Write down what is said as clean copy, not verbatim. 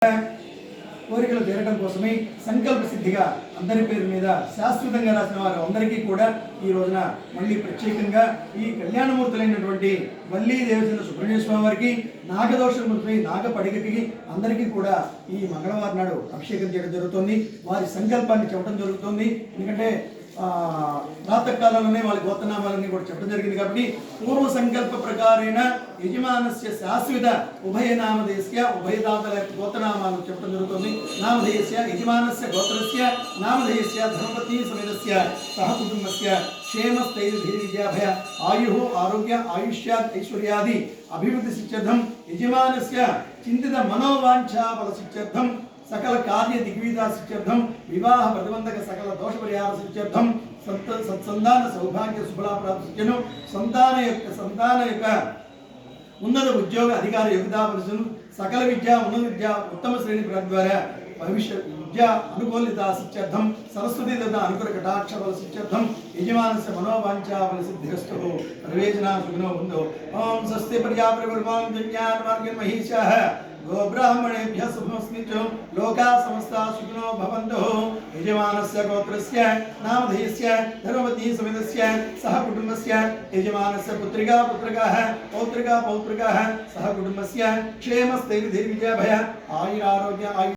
కోరికలు తీరడం కోసమే సంకల్ప సిద్ధిగా అందరి పేరు మీద శాశ్వతంగా రాసిన వారు అందరికీ కూడా ఈ రోజున మళ్ళీ ప్రత్యేకంగా ఈ కళ్యాణమూర్తులైనటువంటి వల్లీ దేవసేన సుబ్రహ్మణ్య స్వామి వారికి నాగదోషమూర్తి నాగపడిగకి అందరికీ కూడా ఈ మంగళవారం నాడు అభిషేకం చేయడం జరుగుతుంది. వారి సంకల్పాన్ని చెప్పడం జరుగుతుంది. ఎందుకంటే ప్రాతకాలంలోనే వాళ్ళ గోత్రనామాలన్నీ కూడా చెప్పడం జరిగింది కాబట్టి పూర్వ సంకల్ప ప్రకారేణ యజమానస్య శాశ్వత ఉభయనామధేయస్య ఉభయదాతల గోత్రనామాలు చెప్పడం జరుగుతుంది. నామధేయస్య యజమానస్య గోత్రస్య నామధేయస్య ధర్మపతి సమేతస్య సహ కుటుంబస్య క్షేమస్థైర్యభయ ఆయు ఆరోగ్య ఆయుష్యాద్ ఐశ్వర్యాది అభివృద్ధి సిద్ధ్యర్థం యజమానస్య చింతిత మనోవాంఛాఫల సిద్ధ్యర్థం सकल कार्य दिग्विजय सिद्ध्यर्थम विवाह प्रतिबंधक सकल दोष परिहार सिद्ध्यर्थम सत्संतान सौभाग्य शुभला प्राप्ति सिद्ध्यनु संतान యొక్క ఉన్నత ఉద్యోగ అధికార యోగ్యతా పరిశీలన సకల విద్య ఉన్నత విద్య ఉత్తమ శ్రేణి ద్వారా భవిష్య విద్య అనుకూలిత సిద్ధ్యర్థం సరస్వతి దేవత అనుకూల కటాక్ష బల సిద్ధ్యర్థం యజమానస్య మనోవాంఛా బల సిద్ధిరస్తు ప్రవేశన సుఖనో ఉందో ఓం స్వస్తి ప్రజాపరివర్మాం జ్ఞాన మార్గం మహిషః गोब्राह्मणेभ्यः शुभमस्मितो लोका समस्ता सुखिनो भवन्तु यजमानस्य गोत्रस्य नामधेयस्य धर्मपत्नी समेतस्य सह कुटुम्बस्य यजमानस्य पुत्रिका पुत्रकाः पौत्रिका पौत्रिकाः सह कुटुम्बस्य क्षेमस्थैर्यधीर्यभय आयुरारोग्य